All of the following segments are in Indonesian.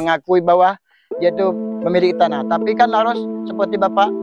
mengakui bahwa dia itu memiliki tanah. Tapi kan harus seperti Bapak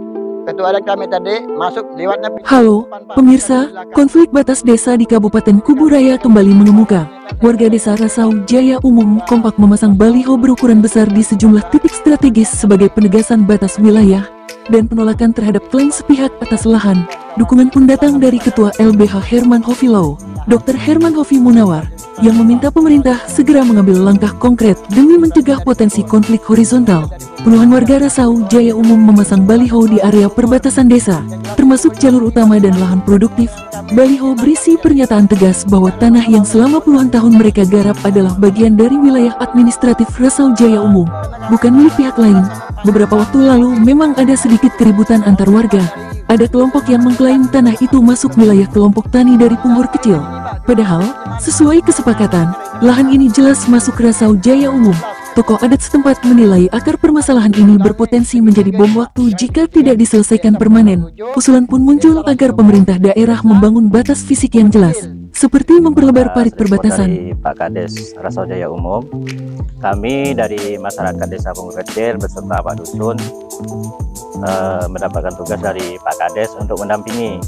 Ketua adat kami tadi masuk lewatnya. Halo, pemirsa, konflik batas desa di Kabupaten Kuburaya kembali mengemuka. Warga desa Rasau Jaya Umum kompak memasang baliho berukuran besar di sejumlah titik strategis sebagai penegasan batas wilayah dan penolakan terhadap klaim sepihak atas lahan. Dukungan pun datang dari Ketua LBH Herman Hovilow, Dr. Herman Hovi Munawar, yang meminta pemerintah segera mengambil langkah konkret demi mencegah potensi konflik horizontal. Puluhan warga Rasau Jaya Umum memasang baliho di area perbatasan desa, termasuk jalur utama dan lahan produktif. Baliho berisi pernyataan tegas bahwa tanah yang selama puluhan tahun mereka garap adalah bagian dari wilayah administratif Rasau Jaya Umum, bukan milik pihak lain. Beberapa waktu lalu memang ada sedikit keributan antar warga. Ada kelompok yang mengklaim tanah itu masuk wilayah kelompok tani dari Punggur Kecil. Padahal, sesuai kesepakatan, lahan ini jelas masuk Rasau Jaya Umum. Tokoh adat setempat menilai akar permasalahan ini berpotensi menjadi bom waktu jika tidak diselesaikan permanen. Usulan pun muncul agar pemerintah daerah membangun batas fisik yang jelas, seperti memperlebar parit perbatasan. Dari Pak Kades Rasau Jaya Umum, kami dari masyarakat Desa Punggur Kecil beserta Pak Dusun mendapatkan tugas dari Pak Kades untuk mendampingi.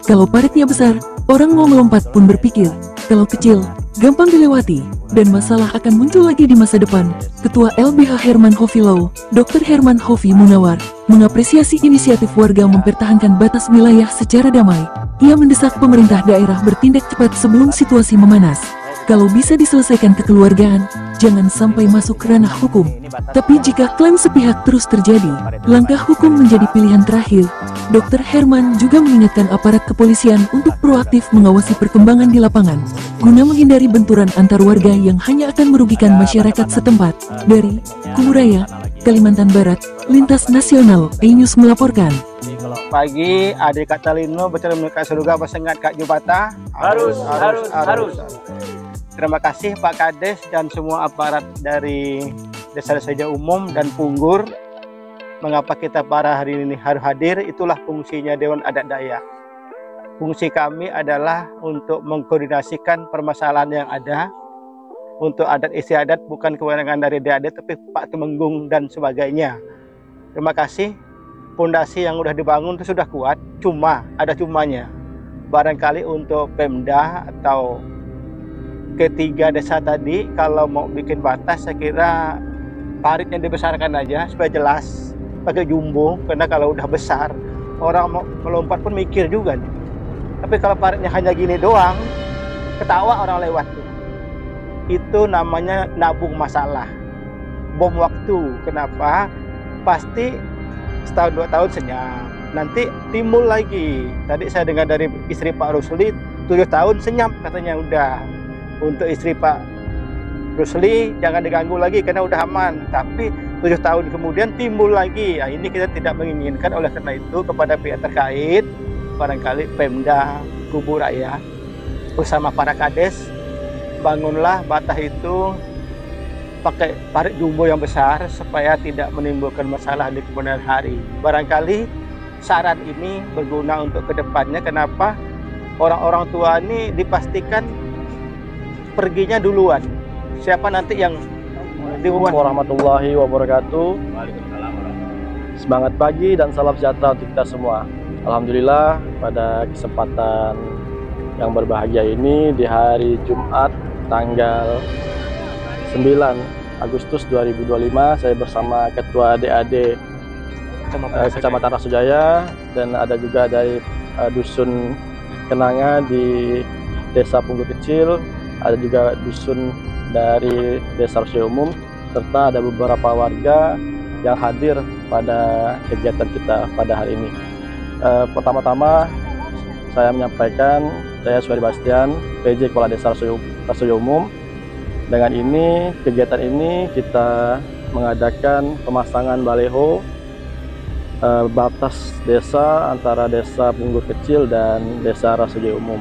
Kalau paritnya besar, orang mau melompat pun berpikir. Kalau kecil, gampang dilewati, dan masalah akan muncul lagi di masa depan. Ketua LBH Herman Hovilow, Dr. Herman Hovi Munawar, mengapresiasi inisiatif warga mempertahankan batas wilayah secara damai. Ia mendesak pemerintah daerah bertindak cepat sebelum situasi memanas. Kalau bisa diselesaikan kekeluargaan, jangan sampai masuk ranah hukum. Tapi jika klaim sepihak terus terjadi, langkah hukum menjadi pilihan terakhir. Dr. Herman juga mengingatkan aparat kepolisian untuk proaktif mengawasi perkembangan di lapangan, guna menghindari benturan antar warga yang hanya akan merugikan masyarakat setempat. Dari Kuburaya, Kalimantan Barat, Lintas Nasional, E-News melaporkan. Pagi, adik Kak Talino bercerita mereka surga bersengat Kak Jubata. Harus. Terima kasih Pak Kades dan semua aparat dari Desa Jaya Umum dan Punggur. Mengapa kita para hari ini harus hadir? Itulah fungsinya Dewan Adat Dayak. Fungsi kami adalah untuk mengkoordinasikan permasalahan yang ada. Untuk adat istiadat bukan kewenangan dari DAD tapi Pak Temenggung dan sebagainya. Terima kasih. Fondasi yang sudah dibangun itu sudah kuat, cuma ada cumanya. Barangkali untuk Pemda atau ketiga desa tadi kalau mau bikin batas, saya kira paritnya dibesarkan aja supaya jelas, pakai jumbo, karena kalau udah besar orang mau melompat pun mikir juga nih. Tapi kalau paritnya hanya gini doang, ketawa orang lewat tuh. Itu namanya nabung masalah, bom waktu. Kenapa? Pasti setahun 2 tahun senyap, nanti timbul lagi. Tadi saya dengar dari istri Pak Rusli 7 tahun senyap katanya udah. Untuk istri Pak Rusli jangan diganggu lagi karena udah aman. Tapi 7 tahun kemudian timbul lagi. Nah, ini kita tidak menginginkan. Oleh karena itu kepada pihak terkait, barangkali Pemda Kuburaya bersama para kades, bangunlah batas itu pakai parit jumbo yang besar supaya tidak menimbulkan masalah di kemudian hari. Barangkali saran ini berguna untuk kedepannya. Kenapa? Orang-orang tua ini dipastikan perginya duluan. Siapa nanti yang Assalamualaikum warahmatullahi wabarakatuh. Semangat pagi dan salam sejahtera untuk kita semua. Alhamdulillah pada kesempatan yang berbahagia ini di hari Jumat tanggal 9 Agustus 2025 saya bersama Ketua DAD Kecamatan Rasau Jaya dan ada juga dari Dusun Kenanga di Desa Punggur Kecil, ada juga dusun dari Desa Jaya Umum, serta ada beberapa warga yang hadir pada kegiatan kita pada hari ini. Pertama-tama saya menyampaikan, saya Suhari Bastian, PJ Kepala Desa Jaya Umum. Dengan ini, kegiatan ini kita mengadakan pemasangan baliho batas desa antara Desa Punggur Kecil dan Desa Jaya Umum.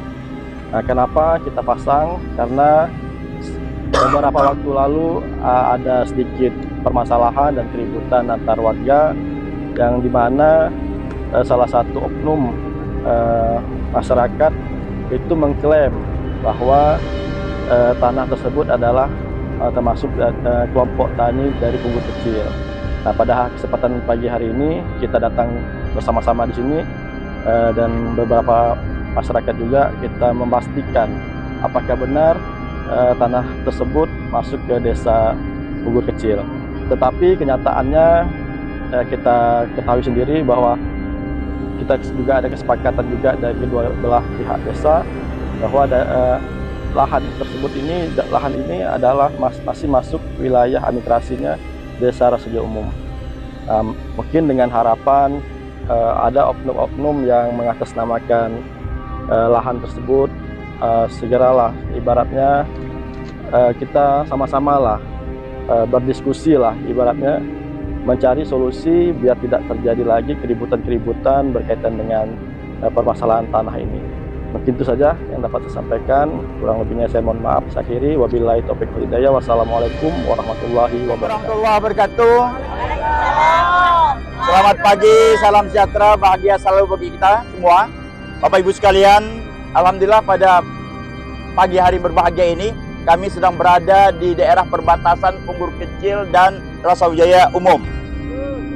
Nah, kenapa kita pasang? Karena beberapa waktu lalu ada sedikit permasalahan dan keributan antar warga yang dimana salah satu oknum masyarakat itu mengklaim bahwa tanah tersebut adalah termasuk kelompok tani dari Punggur Kecil. Nah, pada kesempatan pagi hari ini kita datang bersama-sama di sini dan beberapa masyarakat juga kita memastikan apakah benar tanah tersebut masuk ke desa Punggur Kecil. Tetapi kenyataannya kita ketahui sendiri bahwa kita juga ada kesepakatan juga dari kedua belah pihak desa bahwa lahan tersebut lahan ini adalah masih masuk wilayah administrasinya Desa Rasaujaya Umum. Mungkin dengan harapan ada oknum-oknum yang mengatasnamakan lahan tersebut, segeralah ibaratnya kita sama-sama lah berdiskusi lah ibaratnya mencari solusi biar tidak terjadi lagi keributan-keributan berkaitan dengan permasalahan tanah ini. Mungkin itu saja yang dapat saya sampaikan. Kurang lebihnya saya mohon maaf. Saya akhiri. Wabillahi taufiq wal hidayah. Wassalamualaikum warahmatullahi wabarakatuh. Selamat pagi, salam sejahtera, bahagia selalu bagi kita semua. Bapak Ibu sekalian, alhamdulillah pada pagi hari berbahagia ini kami sedang berada di daerah perbatasan Punggur Kecil dan Rasaujaya Umum.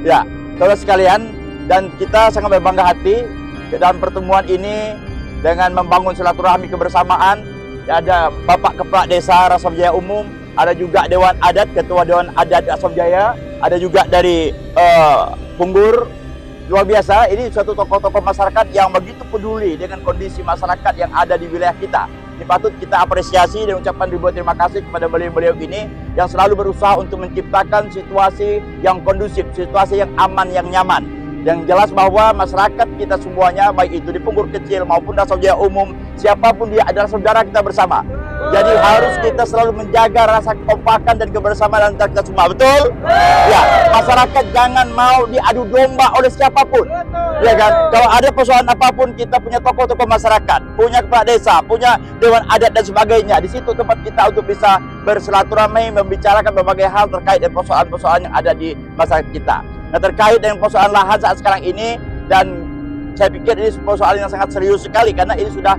Ya, saudara sekalian, dan kita sangat berbangga hati dalam pertemuan ini dengan membangun silaturahmi kebersamaan. Ada Bapak Kepala Desa Rasaujaya Umum, ada juga Dewan Adat, Ketua Dewan Adat Rasaujaya, ada juga dari Punggur. Luar biasa, ini suatu tokoh-tokoh masyarakat yang begitu peduli dengan kondisi masyarakat yang ada di wilayah kita. Ini patut kita apresiasi dan ucapkan ribuan terima kasih kepada beliau-beliau ini yang selalu berusaha untuk menciptakan situasi yang kondusif, situasi yang aman, yang nyaman. Yang jelas bahwa masyarakat kita semuanya, baik itu di Punggur Kecil maupun Rasaujaya Umum, siapapun dia adalah saudara kita bersama. Jadi harus kita selalu menjaga rasa kekompakan dan kebersamaan antara kita semua. Betul? Ya, masyarakat jangan mau diadu domba oleh siapapun. Ya kan? Kalau ada persoalan apapun, kita punya tokoh-tokoh masyarakat, punya kepala desa, punya dewan adat dan sebagainya. Di situ tempat kita untuk bisa bersilaturahmi, membicarakan berbagai hal terkait dengan persoalan-persoalan yang ada di masyarakat kita. Nah, terkait dengan persoalan lahan saat sekarang ini, dan saya pikir ini persoalan yang sangat serius sekali karena ini sudah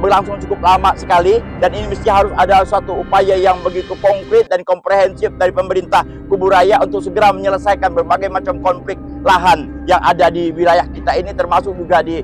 berlangsung cukup lama sekali, dan ini mesti harus ada suatu upaya yang begitu konkret dan komprehensif dari pemerintah Kuburaya untuk segera menyelesaikan berbagai macam konflik lahan yang ada di wilayah kita ini, termasuk juga di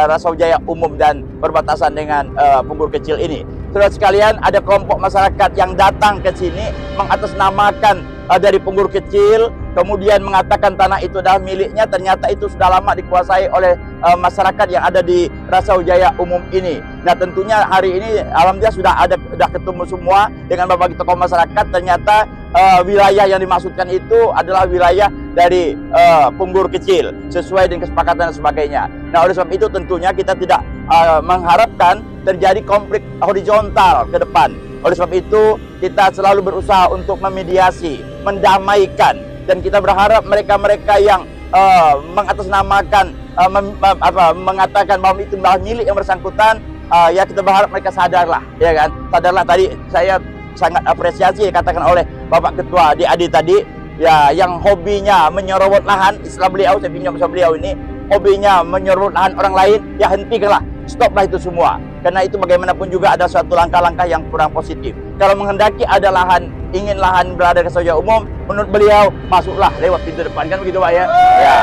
Rasaujaya Umum dan perbatasan dengan Punggur Kecil ini. Saudara sekalian, ada kelompok masyarakat yang datang ke sini mengatasnamakan dari Punggur Kecil, kemudian mengatakan tanah itu adalah miliknya. Ternyata itu sudah lama dikuasai oleh masyarakat yang ada di Rasaujaya Umum ini. Nah, tentunya hari ini alhamdulillah sudah ketemu semua dengan berbagai tokoh masyarakat. Ternyata wilayah yang dimaksudkan itu adalah wilayah dari Punggur Kecil sesuai dengan kesepakatan dan sebagainya. Nah, oleh sebab itu tentunya kita tidak mengharapkan terjadi konflik horizontal ke depan. Oleh sebab itu kita selalu berusaha untuk memediasi, mendamaikan, dan kita berharap mereka-mereka yang mengatasnamakan, mengatakan bahwa itu adalah milik yang bersangkutan, ya kita berharap mereka sadarlah, ya kan? Sadarlah. Tadi saya sangat apresiasi katakan oleh Bapak Ketua DAD tadi, ya, yang hobinya menyerobot lahan, istilah beliau, saya pinjam sama beliau ini, hobinya menyerobot lahan orang lain, ya hentikanlah, stoplah itu semua. Karena itu bagaimanapun juga ada suatu langkah-langkah yang kurang positif. Kalau menghendaki ada lahan, ingin lahan berada di Rasaujaya Umum, menurut beliau masuklah lewat pintu depan, kan begitu Pak ya? Ya.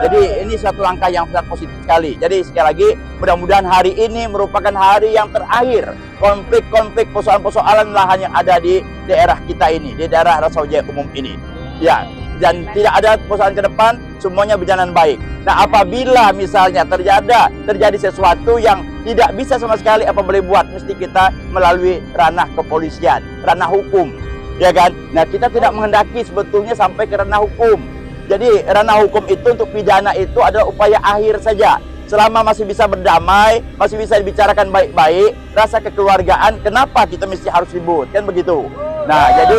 Jadi ini suatu langkah yang sangat positif sekali. Jadi sekali lagi, mudah-mudahan hari ini merupakan hari yang terakhir konflik-konflik persoalan-persoalan lahan yang ada di daerah kita ini, di daerah Rasaujaya Umum ini. Ya, dan tidak ada persoalan ke depan, semuanya berjalan baik. Nah, apabila misalnya terjadi sesuatu yang tidak bisa sama sekali apa boleh buat, mesti kita melalui ranah kepolisian, ranah hukum, ya kan? Nah, kita tidak menghendaki sebetulnya sampai ke ranah hukum. Jadi ranah hukum itu untuk pidana itu adalah upaya akhir saja. Selama masih bisa berdamai, masih bisa dibicarakan baik-baik, rasa kekeluargaan, kenapa kita mesti harus ribut, kan begitu? Nah, jadi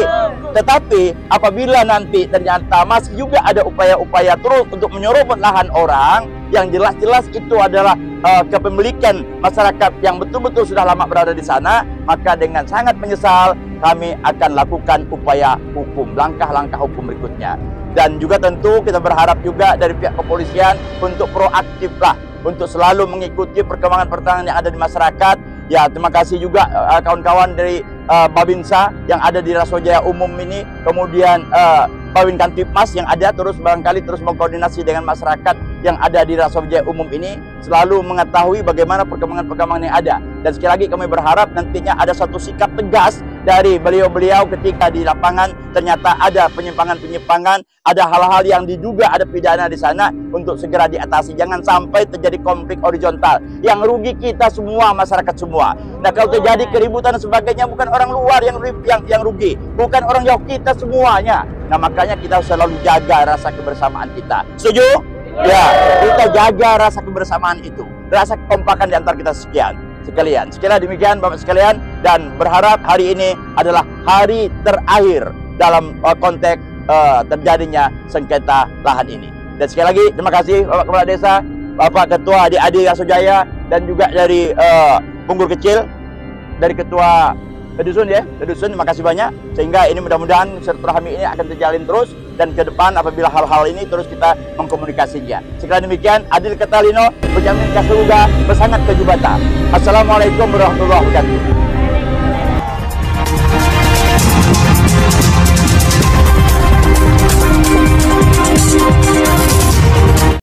tetapi apabila nanti ternyata masih juga ada upaya-upaya terus untuk menyerobot lahan orang yang jelas-jelas itu adalah kepemilikan masyarakat yang betul-betul sudah lama berada di sana, maka dengan sangat menyesal kami akan lakukan upaya hukum, langkah-langkah hukum berikutnya. Dan juga tentu kita berharap juga dari pihak kepolisian untuk proaktif lah, untuk selalu mengikuti perkembangan yang ada di masyarakat, Ya, terima kasih juga kawan-kawan dari Babinsa yang ada di Rasojaya Umum ini, kemudian Babin Kantipmas yang ada terus barangkali terus mengkoordinasi dengan masyarakat yang ada di Rasojaya Umum ini, selalu mengetahui bagaimana perkembangan-perkembangan yang ada. Dan sekali lagi kami berharap nantinya ada satu sikap tegas dari beliau-beliau ketika di lapangan ternyata ada penyimpangan-penyimpangan, ada hal-hal yang diduga ada pidana di sana untuk segera diatasi. Jangan sampai terjadi konflik horizontal yang rugi kita semua, masyarakat semua. Nah, kalau terjadi keributan dan sebagainya bukan orang luar yang rugi, bukan orang jauh, kita semuanya. Nah, makanya kita selalu jaga rasa kebersamaan kita. Setuju? Ya, kita jaga rasa kebersamaan itu, rasa kekompakan di antara kita sekalian. Sekalian demikian Bapak sekalian, dan berharap hari ini adalah hari terakhir dalam konteks terjadinya sengketa lahan ini. Dan sekali lagi terima kasih Bapak Kepala Desa, Bapak Ketua adik-adik Rasojaya, dan juga dari Punggur Kecil, dari Ketua Dusun ya, Dusun, terima kasih banyak. Sehingga ini mudah-mudahan silaturahmi ini akan terjalin terus, dan ke depan apabila hal-hal ini terus kita mengkomunikasinya. Sekali demikian, Adil Ketalino, Benjamin Kasuga, Bersangat Kejubata. Assalamualaikum warahmatullahi wabarakatuh.